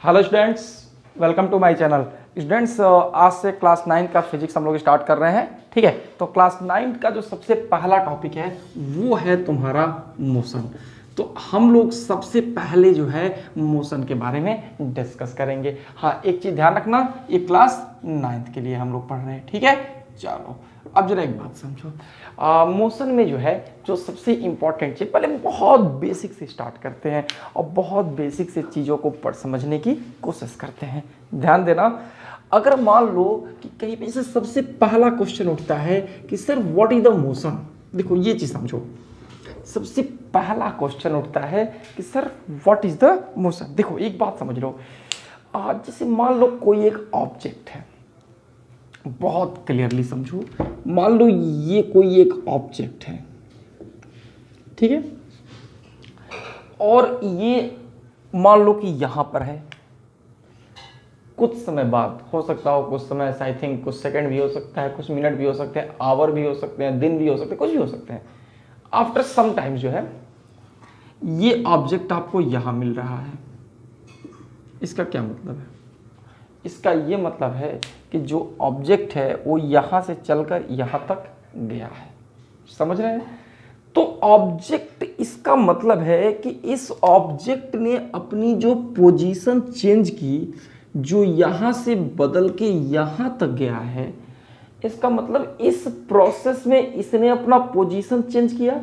Hello students, welcome to my channel. Students, आज से class 9 का फिजिक्स हम लोग स्टार्ट कर रहे हैं। ठीक है, तो क्लास 9 का जो सबसे पहला टॉपिक है वो है तुम्हारा मोशन। तो हम लोग सबसे पहले जो है मोशन के बारे में डिस्कस करेंगे। हाँ, एक चीज़ ध्यान रखना, ये क्लास 9 के लिए हम लोग पढ़ रहे हैं। ठीक है, चलो अब जरा एक बात समझो। मोशन में जो है जो सबसे इम्पॉर्टेंट चीज़, पहले बहुत बेसिक से स्टार्ट करते हैं और बहुत बेसिक से चीज़ों को पढ़ समझने की कोशिश करते हैं। ध्यान देना, अगर मान लो कि कहीं पे से सबसे पहला क्वेश्चन उठता है कि sir what is the motion, देखो ये चीज़ समझो। सबसे पहला क्वेश्चन उठता है कि sir what is the motion. देखो एक बात समझ लो, जैसे मान लो कोई एक ऑब्जेक्ट है, बहुत क्लियरली समझो। मान लो ये कोई एक ऑब्जेक्ट है, ठीक है, और ये मान लो कि यहां पर है। कुछ समय बाद हो सकता हो, कुछ समय आई थिंक कुछ सेकंड भी हो सकता है, कुछ मिनट भी हो सकते हैं, आवर भी हो सकते हैं, दिन भी हो सकते हैं, कुछ भी हो सकते हैं। आफ्टर सम टाइम जो है ये ऑब्जेक्ट आपको यहां मिल रहा है। इसका क्या मतलब है? इसका ये मतलब है कि जो ऑब्जेक्ट है वो यहाँ से चलकर यहाँ तक गया है। समझ रहे हैं? तो ऑब्जेक्ट, इसका मतलब है कि इस ऑब्जेक्ट ने अपनी जो पोजीशन चेंज की, जो यहाँ से बदल के यहाँ तक गया है, इसका मतलब इस प्रोसेस में इसने अपना पोजीशन चेंज किया।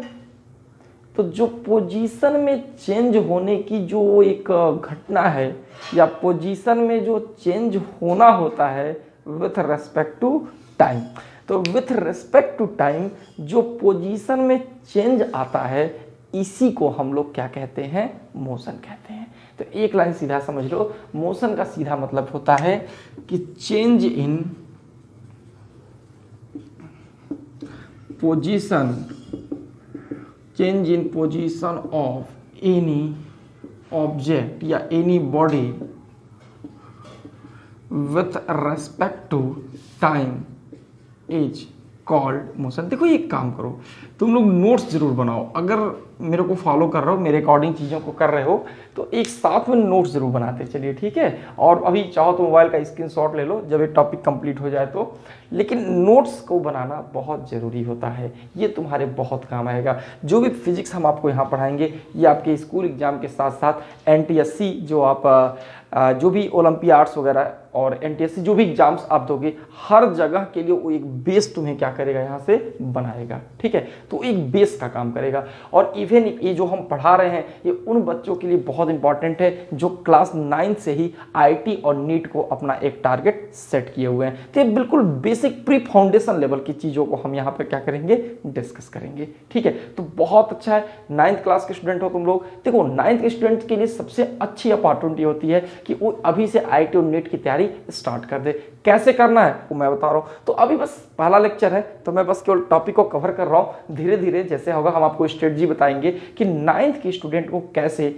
तो जो पोजीशन में चेंज होने की जो एक घटना है, या पोजीशन में जो चेंज होना होता है विथ रेस्पेक्ट टू टाइम, तो विथ रेस्पेक्ट टू टाइम जो पोजीशन में चेंज आता है, इसी को हम लोग क्या कहते हैं? मोशन कहते हैं। तो एक लाइन सीधा समझ लो, मोशन का सीधा मतलब होता है कि change in position, change in position of any object या any body with respect to time is called motion. देखो एक काम करो, तुम लोग नोट्स जरूर बनाओ। अगर मेरे को फॉलो कर रहे हो, मेरे अकॉर्डिंग चीज़ों को कर रहे हो, तो एक साथ में नोट्स जरूर बनाते चलिए। ठीक है, और अभी चाहो तो मोबाइल का स्क्रीनशॉट ले लो जब ये टॉपिक कंप्लीट हो जाए तो। लेकिन नोट्स को बनाना बहुत ज़रूरी होता है, ये तुम्हारे बहुत काम आएगा। जो भी फिजिक्स हम आपको यहाँ पढ़ाएंगे, ये आपके स्कूल एग्जाम के साथ साथ NTSC जो आप जो भी ओलंपियाड्स वगैरह और NTSC जो भी एग्जाम्स आप दोगे, हर जगह के लिए वो एक बेस तुम्हें क्या करेगा, यहाँ से बनाएगा। ठीक है, तो एक बेस का काम करेगा। और इवन ये जो हम पढ़ा रहे हैं, ये उन बच्चों के लिए बहुत इंपॉर्टेंट है जो क्लास 9 से ही IIT और नीट को अपना एक टारगेट सेट किए हुए हैं। तो ये बिल्कुल बेसिक प्री फाउंडेशन लेवल की चीज़ों को हम यहाँ पर क्या करेंगे? डिस्कस करेंगे। ठीक है, तो बहुत अच्छा है। 9th क्लास के स्टूडेंट हो तुम लोग। देखो 9th के स्टूडेंट के लिए सबसे अच्छी अपॉर्चुनिटी होती है कि वो अभी से IIT और नीट की तैयारी स्टार्ट कर दे। कैसे करना है वो मैं बता रहा हूँ। तो अभी बस पहला लेक्चर है, तो मैं बस केवल टॉपिक को कवर कर रहा हूँ। धीरे धीरे जैसे होगा हम आपको स्ट्रेटजी बताएंगे कि 9th के स्टूडेंट को कैसे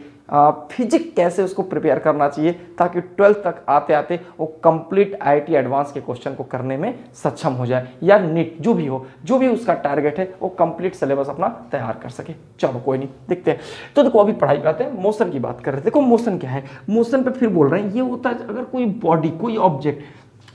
फिजिक्स कैसे उसको प्रिपेयर करना चाहिए, ताकि 12th तक आते आते वो कंप्लीट IIT एडवांस के क्वेश्चन को करने में सक्षम हो जाए, या नीट जो भी हो, जो भी उसका टारगेट है, वो कंप्लीट सिलेबस अपना तैयार कर सके। चलो कोई नहीं, देखते हैं। तो देखो अभी पढ़ाई करते हैं, मोशन की बात कर रहे थे। देखो मोशन क्या है, मोशन पे फिर बोल रहे हैं, ये होता है अगर कोई बॉडी, कोई ऑब्जेक्ट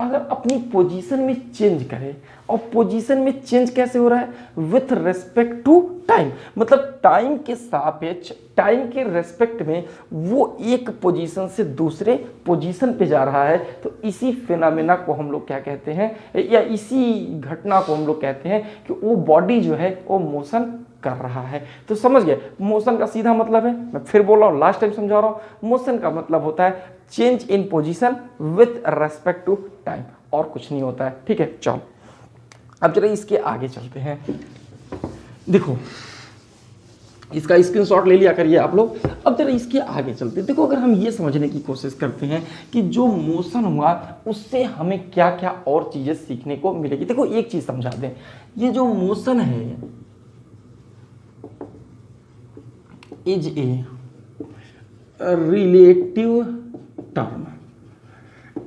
अगर अपनी पोजीशन में चेंज करे, और पोजीशन में चेंज कैसे हो रहा है? विथ रेस्पेक्ट टू टाइम, मतलब टाइम के सापेक्ष, टाइम के रेस्पेक्ट में वो एक पोजीशन से दूसरे पोजीशन पे जा रहा है। तो इसी फिनोमेना को हम लोग क्या कहते हैं, या इसी घटना को हम लोग कहते हैं कि वो बॉडी जो है वो मोशन कर रहा है। तो समझ गए, मोशन का सीधा मतलब है, मैं फिर बोल रहा हूँ, लास्ट टाइम समझा रहा हूँ, मोशन का मतलब होता है change in position with respect to time, और कुछ नहीं होता है। ठीक है, चलो अब जरा इसके आगे चलते हैं। देखो इसका स्क्रीनशॉट ले लिया करिए आप लोग। अब जरा इसके आगे चलते हैं। देखो अगर हम ये समझने की कोशिश करते हैं कि जो मोशन हुआ उससे हमें क्या क्या और चीजें सीखने को मिलेगी। देखो एक चीज समझा दें, ये जो मोशन है इज ए रिलेटिव टर्म।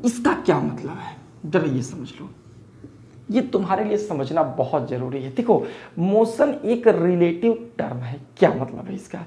इसका क्या मतलब है जरा ये समझ लो, ये तुम्हारे लिए समझना बहुत जरूरी है। देखो मोशन एक रिलेटिव टर्म है, क्या मतलब है इसका?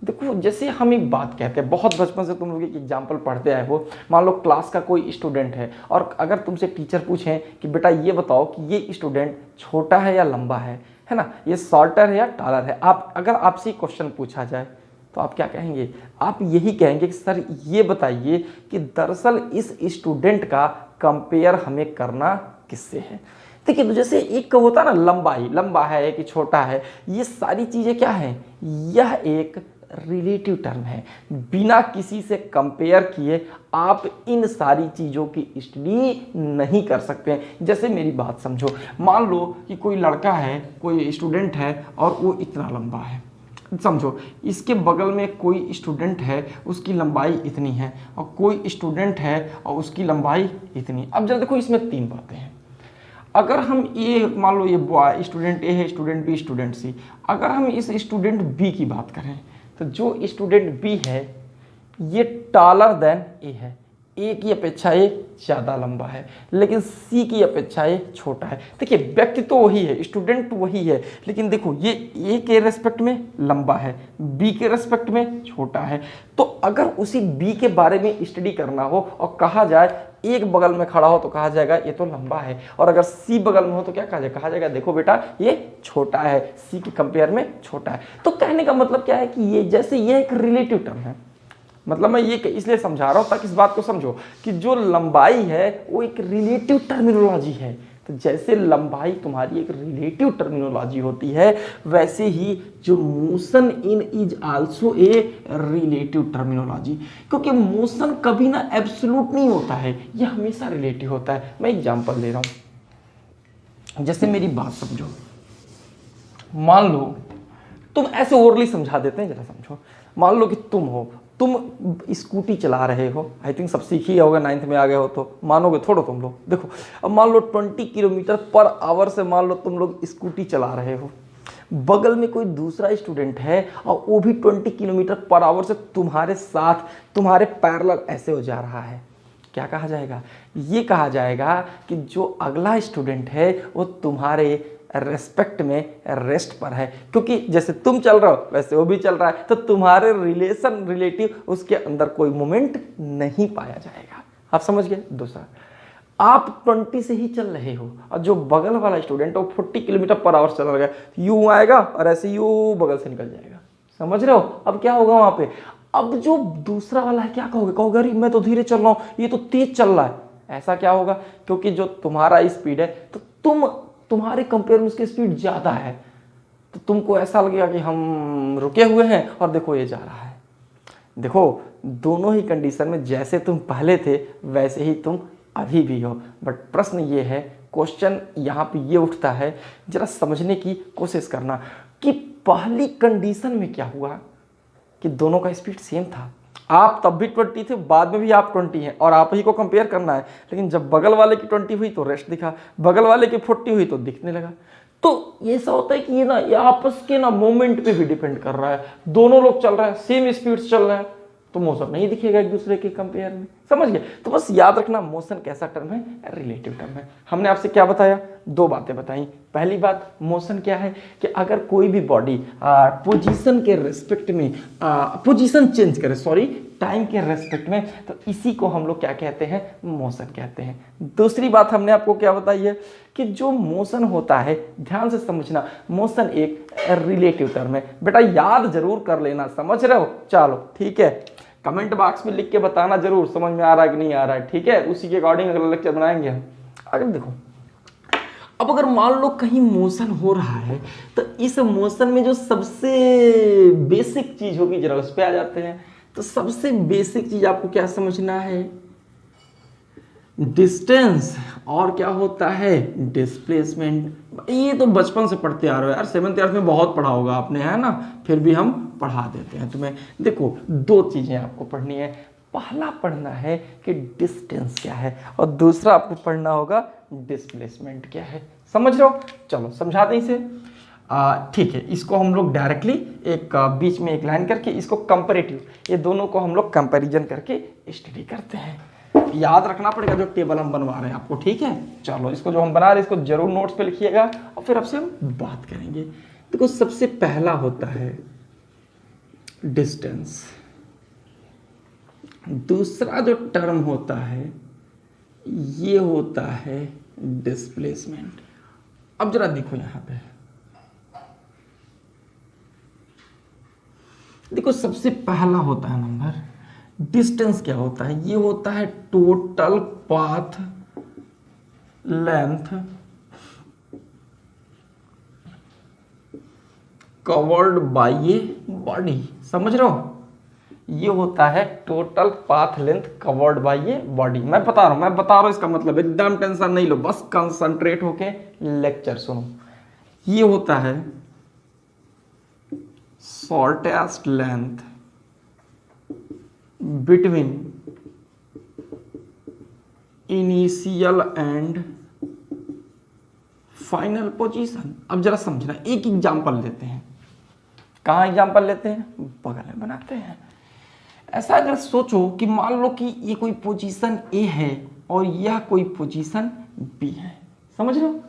देखो जैसे हम एक बात कहते हैं, बहुत बचपन से तुम लोग एक एग्जाम्पल पढ़ते आए हो। मान लो क्लास का कोई स्टूडेंट है और अगर तुमसे टीचर पूछें कि बेटा ये बताओ कि ये स्टूडेंट छोटा है या लंबा है ना, ये शॉर्टर है या टॉलर है, आप अगर आपसे क्वेश्चन पूछा जाए तो आप क्या कहेंगे? आप यही कहेंगे कि सर ये बताइए कि दरअसल इस स्टूडेंट का कंपेयर हमें करना किससे है। देखिए तो जैसे एक होता है ना लंबाई, लंबा है कि छोटा है, ये सारी चीज़ें क्या हैं, यह एक रिलेटिव टर्म है। बिना किसी से कंपेयर किए आप इन सारी चीज़ों की स्टडी नहीं कर सकते हैं। जैसे मेरी बात समझो, मान लो कि कोई लड़का है, कोई स्टूडेंट है और वो इतना लंबा है, समझो इसके बगल में कोई स्टूडेंट है उसकी लंबाई इतनी है और कोई स्टूडेंट है और उसकी लंबाई इतनी। अब जरा देखो इसमें तीन बातें हैं। अगर हम ये मान लो ये बॉय स्टूडेंट ए है, स्टूडेंट बी, स्टूडेंट सी, अगर हम इस स्टूडेंट बी की बात करें तो जो स्टूडेंट बी है ये टॉलर देन ए है, ए की अपेक्षा ये ज़्यादा लंबा है, लेकिन सी की अपेक्षा ये छोटा है। देखिए व्यक्ति तो वही है, स्टूडेंट तो वही है, लेकिन देखो ये ए के रेस्पेक्ट में लंबा है, बी के रेस्पेक्ट में छोटा है। तो अगर उसी बी के बारे में स्टडी करना हो और कहा जाए, एक बगल में खड़ा हो तो कहा जाएगा ये तो लंबा है, और अगर सी बगल में हो तो क्या कहा जाएगा? कहा जाएगा देखो बेटा ये छोटा है, सी के कंपेयर में छोटा है। तो कहने का मतलब क्या है कि ये जैसे ये एक रिलेटिव टर्म है, मतलब मैं ये इसलिए समझा रहा हूं ताकि इस बात को समझो कि जो लंबाई है वो एक रिलेटिव टर्मिनोलॉजी है। तो जैसे लंबाई तुम्हारी एक रिलेटिव टर्मिनोलॉजी होती है, वैसे ही जो motion in is also a relative terminology, क्योंकि मोशन कभी ना एब्सोल्यूट नहीं होता है, ये हमेशा रिलेटिव होता है। मैं एग्जांपल दे रहा हूं, जैसे मेरी बात समझो, मान लो तुम ऐसे ओरली समझा देते हैं, जरा समझो। मान लो कि तुम स्कूटी चला रहे हो, आई थिंक सब सीख ही होगा, 9th में आ गए हो तो मानोगे थोड़ा तुम लोग। देखो अब मान लो 20 किलोमीटर पर आवर से मान लो तुम लोग स्कूटी चला रहे हो, बगल में कोई दूसरा स्टूडेंट है और वो भी 20 किलोमीटर पर आवर से तुम्हारे साथ तुम्हारे पैरेलल ऐसे हो जा रहा है। क्या कहा जाएगा? ये कहा जाएगा कि जो अगला स्टूडेंट है वो तुम्हारे रेस्पेक्ट में रेस्ट पर है, क्योंकि जैसे तुम चल रहे हो वैसे वो भी चल रहा है, तो तुम्हारे रिलेटिव उसके अंदर कोई मोमेंट नहीं पाया जाएगा। आप समझ गए? दूसरा, आप 20 से ही चल रहे हो और जो बगल वाला स्टूडेंट वो 40 किलोमीटर पर आवर चल रहा है, यूं आएगा और ऐसे यूं बगल से निकल जाएगा। समझ रहे हो? अब क्या होगा वहां पे? अब जो दूसरा वाला है क्या कहोगे? अरे मैं तो धीरे चल रहा हूं, ये तो तेज चल रहा है। ऐसा क्या होगा? क्योंकि जो तुम्हारा स्पीड है तो तुम्हारे कंपेयर में उसकी स्पीड ज्यादा है, तो तुमको ऐसा लगेगा कि हम रुके हुए हैं और देखो ये जा रहा है। देखो दोनों ही कंडीशन में जैसे तुम पहले थे वैसे ही तुम अभी भी हो, बट प्रश्न ये है, क्वेश्चन यहाँ पे ये उठता है, जरा समझने की कोशिश करना कि पहली कंडीशन में क्या हुआ कि दोनों का स्पीड सेम था। आप तब भी 20 थे, बाद में भी आप 20 हैं और आप ही को कंपेयर करना है, लेकिन जब बगल वाले की 20 हुई तो रेस्ट दिखा, बगल वाले की 40 हुई तो दिखने लगा। तो ये ऐसा होता है कि ये आपस के मोमेंट पे भी डिपेंड कर रहा है। दोनों लोग चल रहे हैं, सेम स्पीड से चल रहे हैं, तो मोशन नहीं दिखेगा एक दूसरे के कंपेयर में। समझ गए? तो बस याद रखना, मोशन कैसा टर्म है? रिलेटिव टर्म है। हमने आपसे क्या बताया? 2 बातें बताई। पहली बात, मोशन क्या है कि अगर कोई भी बॉडी पोजीशन के रेस्पेक्ट में पोजीशन चेंज करे, सॉरी टाइम के रेस्पेक्ट में, तो इसी को हम लोग क्या कहते हैं? मोशन कहते हैं। दूसरी बात हमने आपको क्या बताई है कि जो मोशन होता है, ध्यान से समझना, मोशन एक रिलेटिव टर्म है। बेटा याद जरूर कर लेना, समझ रहे हो? चलो ठीक है, कमेंट बॉक्स में लिख के बताना जरूर समझ में आ रहा है कि नहीं आ रहा है, ठीक है? उसी के अकॉर्डिंग अगला लेक्चर बनाएंगे हम। अगर देखो, अब अगर मान लो कहीं मोशन हो रहा है तो इस मोशन में जो सबसे बेसिक चीज होगी, जरा उस पर आ जाते हैं। तो सबसे बेसिक चीज आपको क्या समझना है? डिस्टेंस, और क्या होता है? डिस्प्लेसमेंट। ये तो बचपन से पढ़ते आ रहे हो यार, 7th क्लास में बहुत पढ़ा होगा आपने, है ना? फिर भी हम पढ़ा देते हैं तुम्हें। देखो 2 चीजें आपको पढ़नी है। पहला पढ़ना है कि डिस्टेंस क्या है, और दूसरा आपको पढ़ना होगा डिस्प्लेसमेंट क्या है। समझ रहे हो? चलो समझा दें इसे। ठीक है, इसको हम लोग डायरेक्टली एक बीच में एक लाइन करके इसको कंपैरेटिव, ये दोनों को हम लोग कंपैरिजन करके स्टडी करते हैं। याद रखना पड़ेगा जो टेबल हम बनवा रहे हैं आपको, ठीक है? चलो इसको जो हम बना रहे हैं इसको जरूर नोट्स पे लिखिएगा और फिर आपसे हम बात करेंगे। देखो सबसे पहला होता है डिस्टेंस। दूसरा जो टर्म होता है ये होता है डिस्प्लेसमेंट। अब जरा देखो यहां पे, देखो सबसे पहला होता है नंबर डिस्टेंस। क्या होता है? ये होता है total path length covered by a body. समझ रहे हो? ये होता है total path length covered by a body. मैं बता रहा हूं इसका मतलब, एकदम टेंशन नहीं लो, बस कंसंट्रेट होके लेक्चर सुनो। ये होता है shortest length between initial and final position. अब जरा समझना, एक एग्जांपल लेते हैं। कहाँ एग्जांपल लेते हैं? बगल में बनाते हैं। ऐसा अगर सोचो कि मान लो कि ये कोई पोजीशन ए है और यह कोई पोजीशन बी है। समझ रहे हो?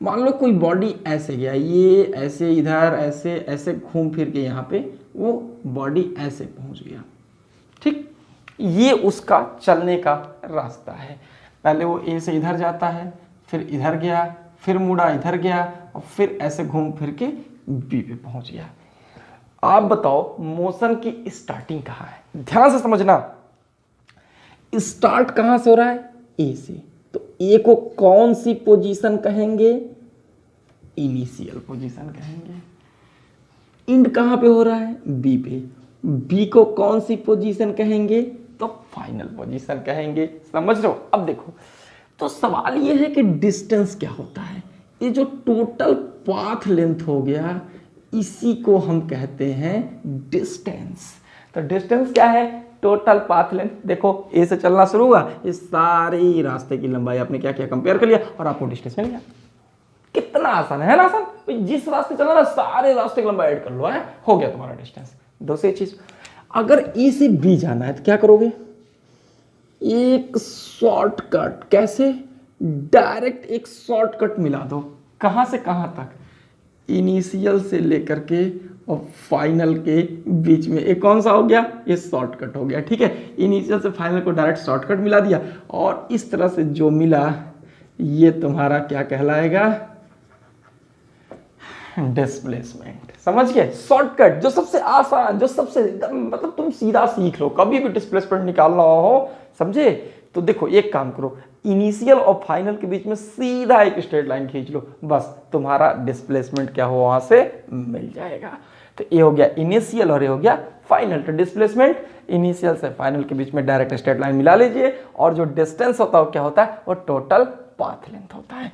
मान लो कोई बॉडी ऐसे गया, ये ऐसे इधर ऐसे ऐसे घूम फिर के यहाँ पे वो बॉडी ऐसे पहुंच गया। ठीक, ये उसका चलने का रास्ता है। पहले वो ए से इधर जाता है, फिर इधर गया, फिर मुड़ा इधर गया और फिर ऐसे घूम फिर के बी पे पहुंच गया। आप बताओ मोशन की स्टार्टिंग कहाँ है? ध्यान से समझना, स्टार्ट कहां से हो रहा है? ए से। तो ए को कौन सी पोजीशन कहेंगे? इनिशियल पोजीशन कहेंगे। इंड कहां पे हो रहा है? बी पे। बी को कौन सी पोजीशन कहेंगे? तो फाइनल पोजीशन कहेंगे। समझ रहे हो? अब देखो, तो सवाल ये है कि डिस्टेंस क्या होता है? ये जो टोटल पाथ लेंथ हो गया, इसी को हम कहते हैं डिस्टेंस। तो डिस्टेंस क्या है? Total path length. देखो ए से चलना शुरू हुआ, इस सारे रास्ते की लंबाई आपने क्या किया? कंपेयर कर लिया और आपको डिस्टेंस मिल गया। कितना आसान है ना? आसान। जिस रास्ते चलना ना, सारे रास्ते की लंबाई ऐड कर लो, है हो गया तुम्हारा डिस्टेंस। दूसरी चीज, अगर ए से बी जाना है तो क्या करोगे? एक शॉर्टकट। कैसे? डायरेक्ट एक शॉर्टकट मिला दो। कहां से कहां तक? इनिशियल से लेकर के और फाइनल के बीच में। एक कौन सा हो गया? ये शॉर्टकट हो गया। ठीक है, इनिशियल से फाइनल को डायरेक्ट शॉर्टकट मिला दिया और इस तरह से जो मिला ये तुम्हारा क्या कहलाएगा? डिस्प्लेसमेंट। समझ गए? शॉर्टकट, जो सबसे आसान, जो सबसे मतलब तुम सीधा सीख लो, कभी भी डिस्प्लेसमेंट निकालना हो, समझे? तो देखो एक काम करो, इनिशियल और फाइनल के बीच में सीधा एक स्ट्रेट लाइन खींच लो, बस तुम्हारा डिस्प्लेसमेंट क्या हो वहां से मिल जाएगा। तो ये हो गया इनिशियल और ये हो गया फाइनल। तो डिस्प्लेसमेंट इनिशियल से फाइनल के बीच में डायरेक्ट स्ट्रेट लाइन मिला लीजिए और जो डिस्टेंस होता है वो क्या होता है? वो टोटल पाथ लेंथ होता है।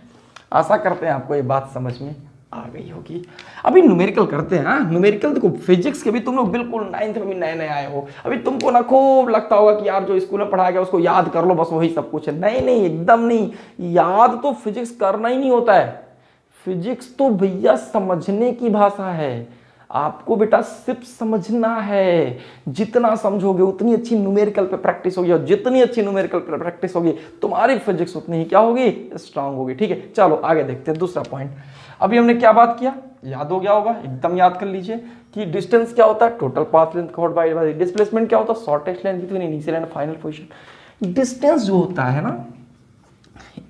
आशा करते हैं आपको ये बात समझ में आ गई होगी। अभी न्यूमेरिकल करते हैं। हाँ, न्यूमेरिकल देखो, फिजिक्स के भी तुम लोग बिल्कुल 9th में भी नए नए आए हो। अभी तुमको ना खूब लगता होगा कि यार जो स्कूल में पढ़ाया गया उसको याद कर लो, बस वही सब कुछ है। नहीं नहीं, एकदम नहीं। याद तो फिजिक्स करना ही नहीं होता है। फिजिक्स तो भैया समझने की भाषा है। आपको बेटा सिर्फ समझना है। जितना समझोगे उतनी अच्छी न्यूमेरिकल पे प्रैक्टिस होगी और जितनी अच्छी न्यूमेरिकल पे प्रैक्टिस होगी तुम्हारी फिजिक्स उतनी ही क्या होगी? स्ट्रांग होगी। ठीक है, चलो आगे देखते हैं। दूसरा पॉइंट, अभी हमने क्या बात किया? याद हो गया होगा, एकदम याद कर लीजिए कि डिस्टेंस क्या होता है? Total path length covered by. Displacement क्या होता है? Shortest length between initial and final position. Distance जो होता है ना,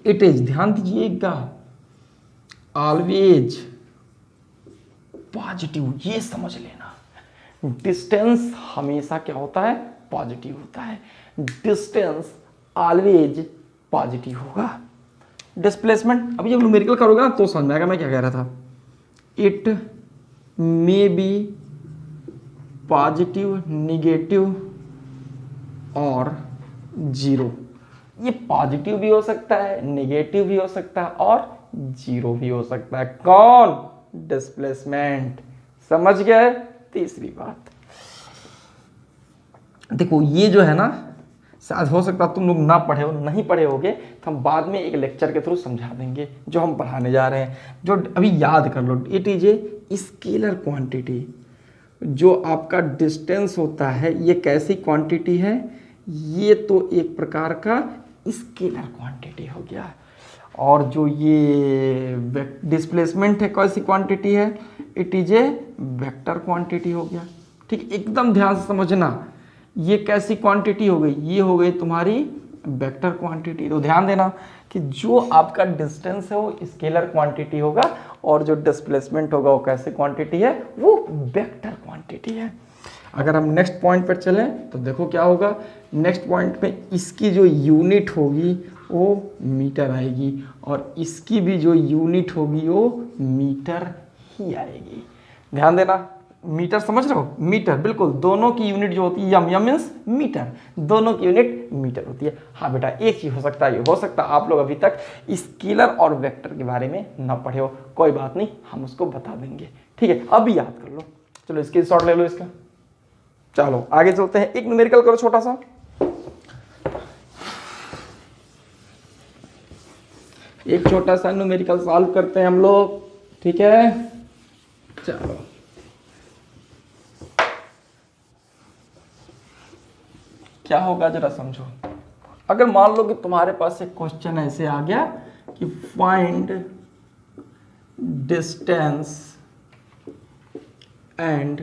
इट इज, ध्यान दीजिएगा, ऑलवेज पॉजिटिव। ये समझ लेना, डिस्टेंस हमेशा क्या होता है? पॉजिटिव होता है। डिस्टेंस ऑलवेज पॉजिटिव होगा। डिस्प्लेसमेंट, अभी जब न्यूमेरिकल करोगे ना तो समझ में आएगा मैं क्या कह रहा था। It may be positive, negative और जीरो। ये पॉजिटिव भी हो सकता है, नेगेटिव भी हो सकता है और जीरो भी हो सकता है। कौन? डिस्प्लेसमेंट। समझ गए? तीसरी बात देखो, ये जो है ना, शायद हो सकता है तुम लोग ना पढ़े हो, नहीं पढ़े होगे तो हम बाद में एक लेक्चर के थ्रू समझा देंगे जो हम पढ़ाने जा रहे हैं। जो अभी याद कर लो, it is a scalar quantity. जो आपका डिस्टेंस होता है ये कैसी क्वांटिटी है? ये तो एक प्रकार का स्केलर क्वांटिटी हो गया। और जो ये डिस्प्लेसमेंट है कैसी क्वांटिटी है? It is A vector quantity हो गया। ठीक, एकदम ध्यान से समझना। ये कैसी क्वांटिटी हो गई, ये हो गई तुम्हारी वेक्टर क्वांटिटी। तो ध्यान देना कि जो आपका डिस्टेंस है वो स्केलर क्वांटिटी होगा और जो डिस्प्लेसमेंट होगा वो कैसे क्वांटिटी है, वो वेक्टर क्वांटिटी है। अगर हम नेक्स्ट पॉइंट पर चलें तो देखो क्या होगा। नेक्स्ट पॉइंट पे इसकी जो यूनिट होगी वो मीटर आएगी और इसकी भी जो यूनिट होगी वो मीटर ही आएगी। ध्यान देना, मीटर समझ रहे हो, मीटर बिल्कुल, दोनों की यूनिट जो होती है यम यम मीन्स मीटर, दोनों की यूनिट मीटर होती है। हाँ बेटा, एक चीज हो सकता है, ये हो सकता है आप लोग अभी तक स्केलर और वेक्टर के बारे में ना पढ़े हो, कोई बात नहीं, हम उसको बता देंगे। ठीक है, अभी याद कर लो। चलो स्क्रीनशॉट ले लो इसका। चलो आगे चलते हैं, एक न्यूमेरिकल करो छोटा सा। एक छोटा सा न्यूमेरिकल सॉल्व करते हैं हम लोग, ठीक है। चलो क्या होगा जरा समझो। अगर मान लो कि तुम्हारे पास एक क्वेश्चन ऐसे आ गया कि find distance and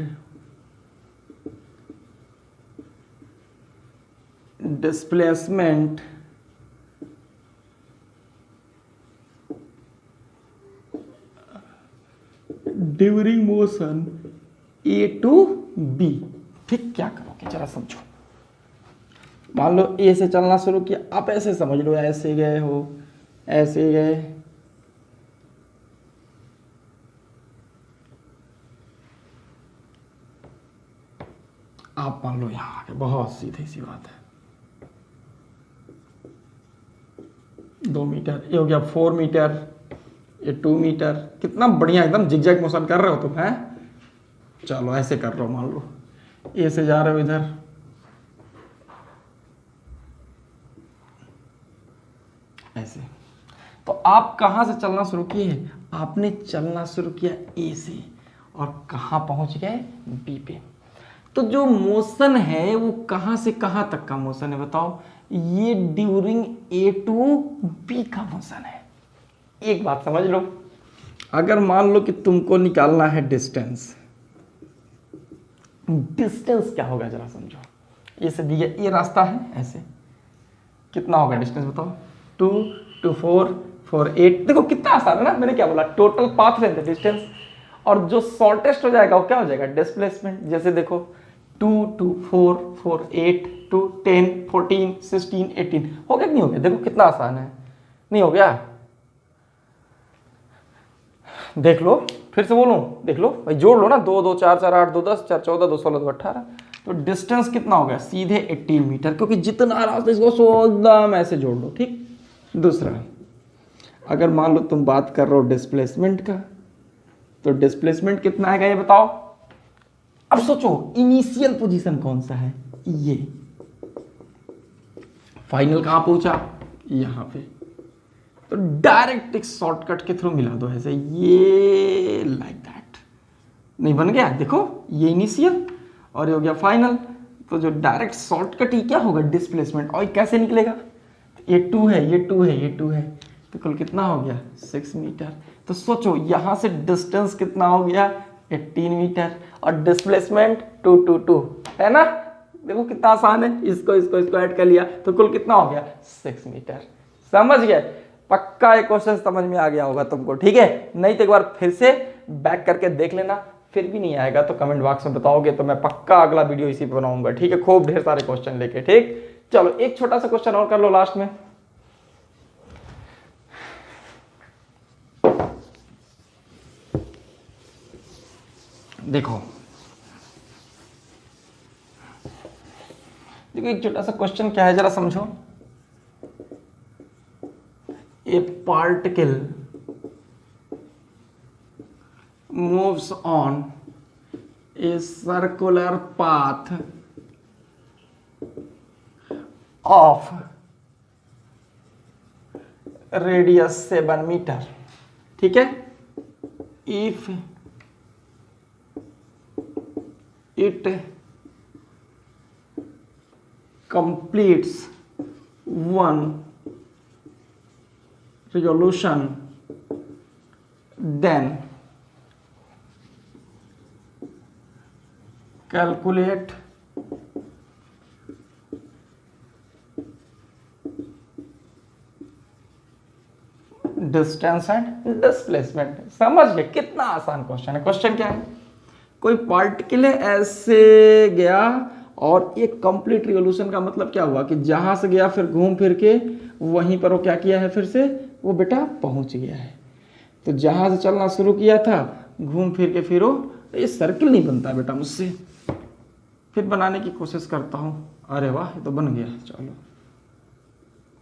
displacement during motion A to B. ठीक, क्या करोगे जरा समझो। मान लो ए से चलना शुरू किया, आप ऐसे समझ लो, ऐसे गए हो, ऐसे गए, आप मान लो यहां आगे, बहुत सीधी सी बात है। 2 मीटर, ये हो गया 4 मीटर, ये 2 मीटर। कितना बढ़िया, एकदम जिगजैग मोशन कर रहे हो तुम, हैं। चलो ऐसे कर रहे हो, मान लो ए से जा रहे हो इधर, ऐसे। तो आप कहां से चलना शुरू किए, आपने चलना शुरू किया ए से और कहां पहुंच गए, बी पे। तो जो मोशन है वो कहां से कहां तक का मोशन है बताओ, ये ड्यूरिंग ए टू बी का मोशन है। एक बात समझ लो, अगर मान लो कि तुमको निकालना है डिस्टेंस, डिस्टेंस क्या होगा जरा समझो। ये से दिया, ये रास्ता है ऐसे, कितना होगा डिस्टेंस बताओ, 2 2 4 4 8। देखो कितना आसान है ना, मैंने क्या बोला, टोटल पाथ लेंथ डिस्टेंस, और जो शॉर्टेस्ट हो जाएगा वो क्या हो जाएगा, डिस्प्लेसमेंट। जैसे देखो 2 2 4 4 8 2 10 14 16 18, हो गया कि नहीं हो गया, देखो कितना आसान है, नहीं हो गया। देख लो, फिर से बोलूं, देख लो भाई, जोड़ लो ना, 2 2 4 4 8 2 10 4 14 2 16 2 18। तो डिस्टेंस कितना हो गया, सीधे 18 मीटर, क्योंकि जितना रास्ता इसको सोचदाम ऐसे जोड़ लो। ठीक, दूसरा, अगर मान लो तुम बात कर रहे हो डिस्प्लेसमेंट का, तो डिस्प्लेसमेंट कितना आएगा ये बताओ। अब सोचो इनिशियल पोजीशन कौन सा है, ये, फाइनल कहां पहुंचा, यहां पे। तो डायरेक्ट एक शॉर्टकट के थ्रू मिला दो ऐसे, ये लाइक दैट, नहीं बन गया, देखो ये इनिशियल और ये हो गया फाइनल। तो जो डायरेक्ट शॉर्टकट ही क्या होगा, डिस्प्लेसमेंट। और कैसे निकलेगा, ये 2 है, ये 2 है, ये 2 है, तो कुल कितना हो गया, 6 मीटर। तो सोचो यहां से डिस्टेंस कितना हो गया, 18 मीटर, और डिस्प्लेसमेंट 2 2 2 है ना। देखो कितना आसान है, इसको इसको इसको ऐड कर लिया तो कुल कितना हो गया, 6 मीटर। समझ गए, पक्का ये क्वेश्चन समझ में आ गया होगा तुमको, ठीक है। नहीं तो एक बार फिर से बैक करके देख लेना, फिर भी नहीं आएगा तो कमेंट बॉक्स में बताओगे तो मैं पक्का अगला वीडियो इसी पे बनाऊंगा, ठीक है, खूब ढेर सारे क्वेश्चन लेके। ठीक, चलो एक छोटा सा क्वेश्चन और कर लो लास्ट में। देखो देखो एक छोटा सा क्वेश्चन क्या है जरा समझो। A particle moves on a circular path of radius 7 metre, ठीक है। if it completes one revolution then calculate distance and displacement. समझ गए, कितना आसान क्वेश्चन है। क्वेश्चन क्या है, कोई पार्टिकल ऐसे गया और एक कंप्लीट रिवोल्यूशन का मतलब क्या हुआ कि जहां से गया फिर घूम फिर के वहीं पर वो क्या किया है, फिर से वो बेटा पहुंच गया है। तो जहां से चलना शुरू किया था घूम फिर के फिर वो, ये सर्किल नहीं बनता बेटा मुझसे। फिर बनाने की कोशिश करता हूं। अरे वाह, ये तो बन गया, चलो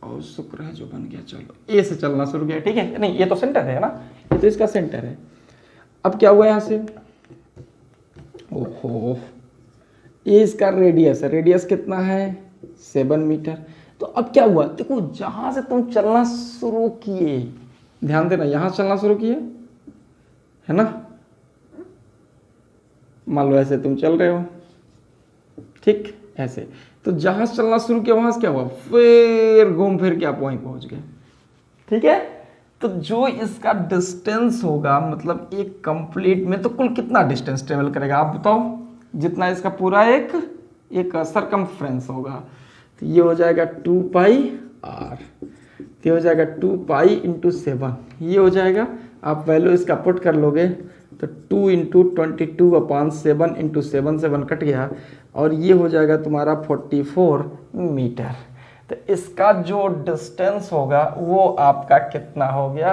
और शुक्र है जो बन गया। चलो ए से चलना शुरू किया, ठीक है। नहीं, ये तो सेंटर है ना, ये तो इसका सेंटर है। अब क्या हुआ यहां से, ओहो, ये इसका रेडियस है। रेडियस कितना है, 7 मीटर। तो अब क्या हुआ, देखो जहां से तुम चलना शुरू किए, ध्यान देना, यहां चलना शुरू किए है ना, मान लो ऐसे तुम चल रहे हो, ठीक ऐसे। तो जहां से चलना शुरू किया वहां से क्या हुआ, फिर घूम फिर के आप वहीं पहुंच गए, ठीक है। तो जो इसका डिस्टेंस होगा, मतलब एक कंप्लीट में तो कुल कितना डिस्टेंस ट्रेवल करेगा आप बताओ, जितना इसका पूरा एक सरकमफ्रेंस होगा। तो ये हो जाएगा 2 पाई r, ये हो जाएगा 2 पाई इंटू 7, ये हो जाएगा, आप वैल्यू इसका पुट कर लोगे तो 2 इंटू 22/7 इंटू 7 कट गया, और ये हो जाएगा तुम्हारा 44 मीटर। तो इसका जो डिस्टेंस होगा वो आपका कितना हो गया,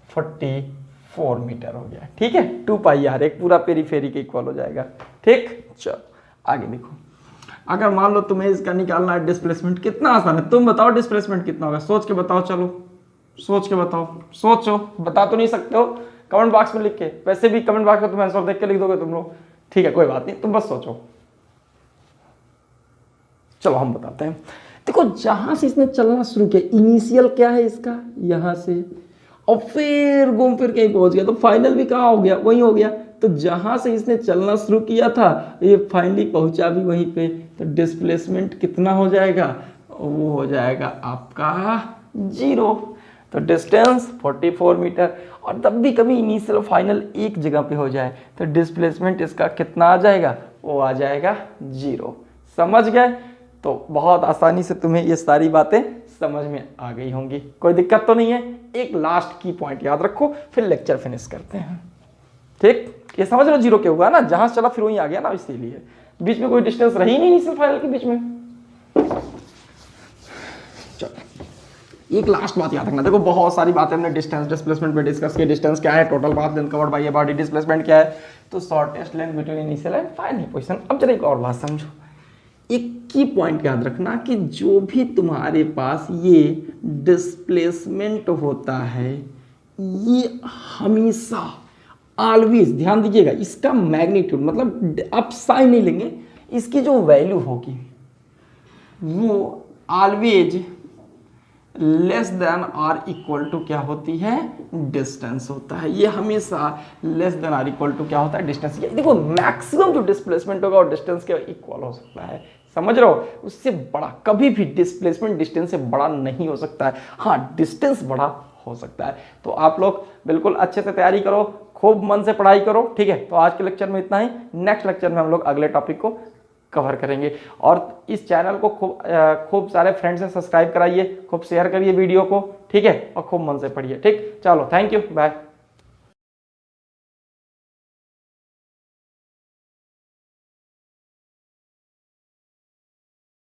44 मीटर हो गया, ठीक है। 2 पाई r एक पूरा पेरीफेरी के इक्वल हो जाएगा, ठीक। चलो आगे देखो, अगर मान लो तुम्हें इसका निकालना है डिस्प्लेसमेंट, कितना आसान है, तुम बताओ डिस्प्लेसमेंट कितना होगा, सोच के बताओ, चलो सोच के बताओ, सोचो, बता तो नहीं सकते हो कमेंट बॉक्स में लिख के, वैसे भी कमेंट बॉक्स में तुम आंसर देख के लिख दोगे तुम लोग, ठीक है, कोई बात नहीं, तुम बस सोचो। चलो हम बताते हैं। देखो जहां से इसने चलना शुरू किया, इनिशियल क्या है इसका, यहां से, और फिर घूम फिर कहीं पहुंच गया, तो फाइनल भी कहाँ हो गया, वहीं हो गया। तो जहां से इसने चलना शुरू किया था ये फाइनली पहुंचा भी वहीं पे। तो डिस्प्लेसमेंट कितना हो जाएगा, वो हो जाएगा आपका 0। तो डिस्टेंस 44 मीटर, और तब भी कभी इनिशियल और फाइनल एक जगह पे हो जाए तो डिस्प्लेसमेंट इसका कितना आ जाएगा, वो आ जाएगा 0। समझ गए। तो बहुत आसानी से तुम्हें ये सारी बातें समझ में आ गई होंगी, कोई दिक्कत तो नहीं है। एक लास्ट की पॉइंट याद रखो, फिर लेक्चर फिनिश करते हैं, ठीक। ये समझ लो 0 क्या हुआ ना, जहां से चला फिर वहीं आ गया ना, इसीलिए बीच में कोई डिस्टेंस रही नहीं इनिशियल फाइनल के बीच में। चलो एक लास्ट बात याद रखना, देखो बहुत सारी बातें हमने डिस्टेंस डिस्प्लेसमेंट पे डिस्कस की। डिस्टेंस क्या है, total path length covered by a body. Displacement क्या है, तो shortest length between initial and final position. अब जरा एक और बात समझो, एक की पॉइंट याद रखना कि जो भी तुम्हारे पास ये डिस्प्लेसमेंट होता है, ये हमेशा ऑलवेज, ध्यान दीजिएगा, इसका मैग्नीट्यूड मतलब आप साइन नहीं लेंगे, इसकी जो वैल्यू होगी वो always less than or equal to क्या होती है, डिस्टेंस होता है। ये हमेशा less than or equal to क्या होता है, डिस्टेंस। देखो मैक्सिमम जो डिस्प्लेसमेंट होगा वो डिस्टेंस के इक्वल हो सकता है, समझ रहे हो। उससे बड़ा कभी भी डिस्प्लेसमेंट डिस्टेंस से बड़ा नहीं हो सकता है, हाँ डिस्टेंस बड़ा हो सकता है। तो आप लोग बिल्कुल अच्छे से तैयारी करो, खूब मन से पढ़ाई करो, ठीक है। तो आज के लेक्चर में इतना ही, नेक्स्ट लेक्चर में हम लोग अगले टॉपिक को कवर करेंगे। और इस चैनल को खूब सारे फ्रेंड्स से सब्सक्राइब कराइए, खूब शेयर करिए वीडियो को, ठीक है, और खूब मन से पढ़िए, ठीक। चलो थैंक यू, बाय।